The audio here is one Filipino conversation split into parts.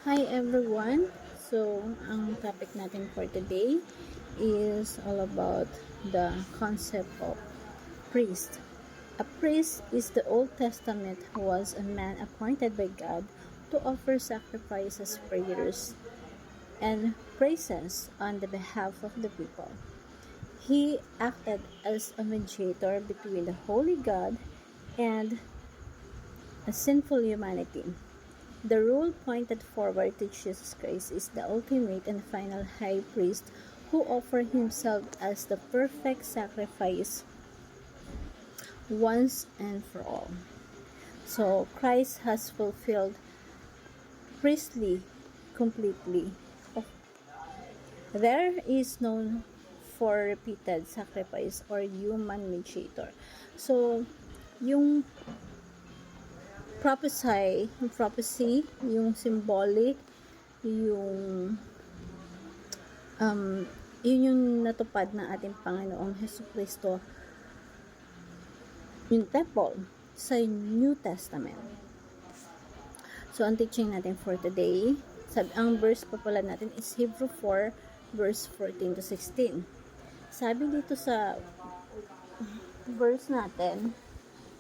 Hi everyone! So, ang topic natin for today is all about the concept of priest. A priest is the Old Testament was a man appointed by God to offer sacrifices, prayers, and praises on the behalf of the people. He acted as a mediator between the holy God and a sinful humanity. The rule pointed forward to Jesus Christ is the ultimate and final high priest who offered himself as the perfect sacrifice once and for all. So Christ has fulfilled priestly completely. There is no for repeated sacrifice or human mediator. So yung prophecy, yung symbolic, yung yun yung natupad ng ating Panginoong Hesukristo, yung temple sa New Testament. So, ang teaching natin for today, ang verse pa pala natin is Hebrew 4, verse 14 to 16. Sabi dito sa verse natin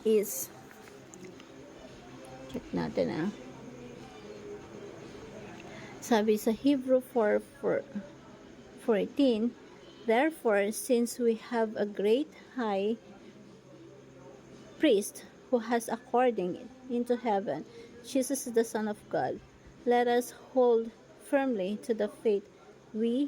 is, check natin sabi sa Hebrew 4:14, therefore, since we have a great high priest who has according into heaven, Jesus is the Son of God, let us hold firmly to the faith we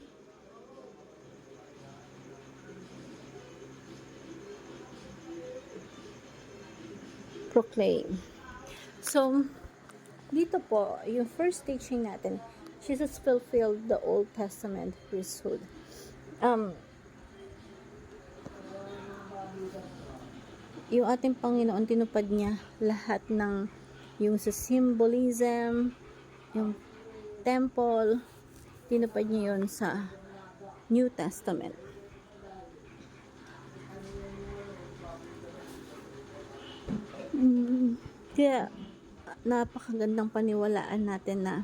proclaim. So, dito po, yung first teaching natin, Jesus fulfilled the Old Testament priesthood. Yung ating Panginoon, tinupad niya lahat ng yung sa symbolism, yung temple, tinupad niya yun sa New Testament. Kaya napakagandang paniwalaan natin na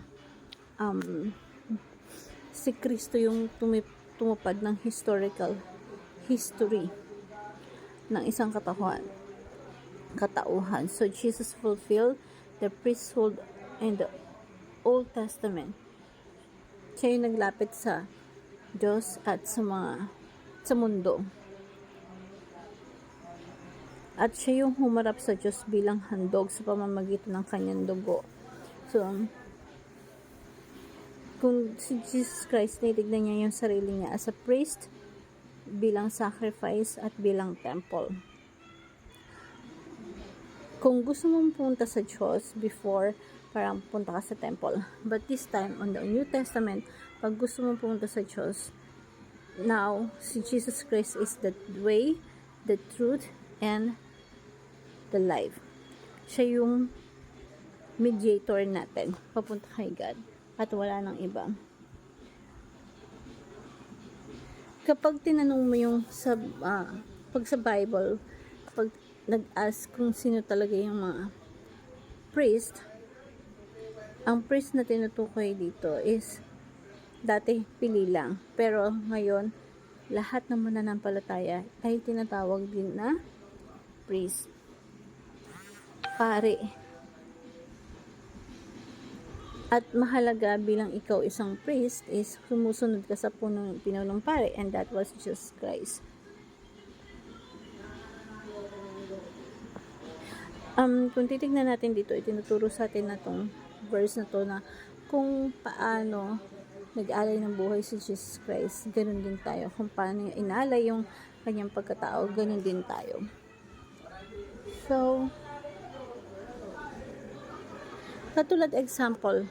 si Kristo yung tumupad ng historical history ng isang katauhan. So Jesus fulfilled the priesthood in the Old Testament. Siya yung naglapit sa Diyos at sa mundo. At siya yung humarap sa Diyos bilang handog sa pamamagitan ng kanyang dugo. So, kung si Jesus Christ, nitignan niya yung sarili niya as a priest, bilang sacrifice, at bilang temple. Kung gusto mong punta sa Diyos before, parang punta ka sa temple. But this time, on the New Testament, pag gusto mong punta sa Diyos, now, si Jesus Christ is the way, the truth, and the life. Siya yung mediator natin papunta kay God at wala nang iba. Kapag tinanong mo yung pag sa Bible, pag nag-ask kung sino talaga yung mga priest, ang priest na tinutukoy dito is dati pili lang, pero ngayon lahat ng mananampalataya ay tinatawag din na priest, pare. At mahalaga bilang ikaw isang priest is sumusunod ka sa pinunong pare, and that was Jesus Christ. Kung titignan natin dito, itinuturo sa atin na tong verse na to na kung paano nag-alay ng buhay si Jesus Christ, ganun din tayo. Kung paano niya inalay yung kanyang pagkatao, ganun din tayo. So, katulad example,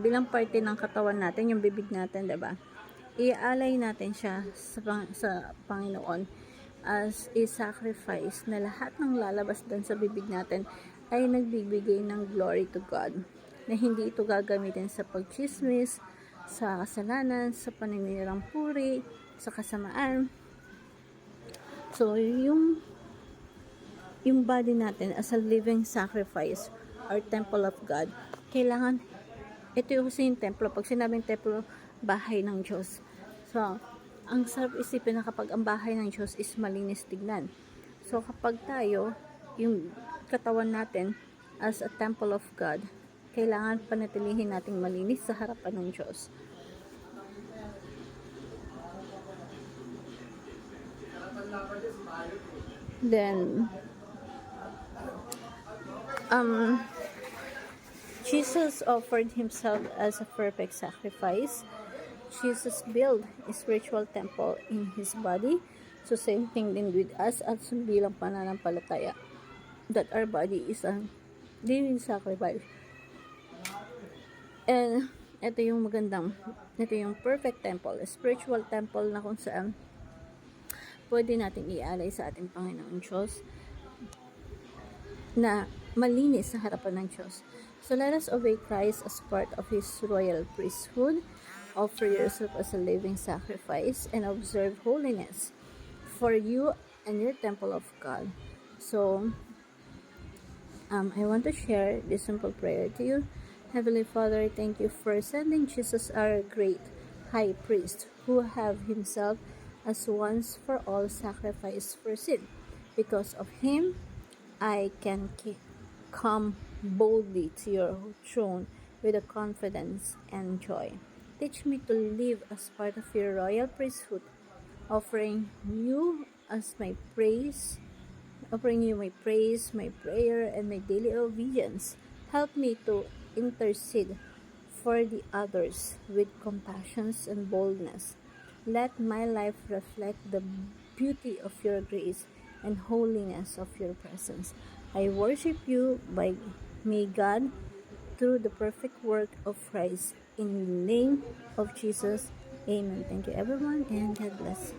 bilang parte ng katawan natin, yung bibig natin, diba? Iaalay natin siya sa Panginoon as a sacrifice na lahat ng lalabas doon sa bibig natin ay nagbibigay ng glory to God. Na hindi ito gagamitin sa pagchismis, sa kasalanan, sa paninirang puri, sa kasamaan. So, yung body natin as a living sacrifice or temple of God, kailangan Ito yung kasi yung templo. Pag sinabing templo, bahay ng Diyos. So, ang sarap isipin na kapag ang bahay ng Diyos is malinis tignan. So, kapag tayo, yung katawan natin as a temple of God, kailangan panatilihin nating malinis sa harapan ng Diyos. Then, Jesus offered himself as a perfect sacrifice. Jesus built a spiritual temple in his body. So same thing din with us at bilang pananampalataya that our body is a living sacrifice. And ito yung perfect temple, a spiritual temple na kung saan pwede natin ialay sa ating Panginoong Diyos na malinis sa harapan ng Diyos. So let us obey Christ as part of His royal priesthood. Offer yourself as a living sacrifice and observe holiness for you and your temple of God. So, I want to share this simple prayer to you. Heavenly Father, thank you for sending Jesus, our great high priest, who have himself as once for all sacrifice for sin. Because of him, I can come boldly to your throne with a confidence and joy. Teach me to live as part of your royal priesthood, offering you my praise, my prayer, and my daily obedience. Help me to intercede for the others with compassion and boldness. Let my life reflect the beauty of your grace and holiness of your presence. I worship you may God through the perfect work of Christ. In the name of Jesus, amen. Thank you everyone and God bless.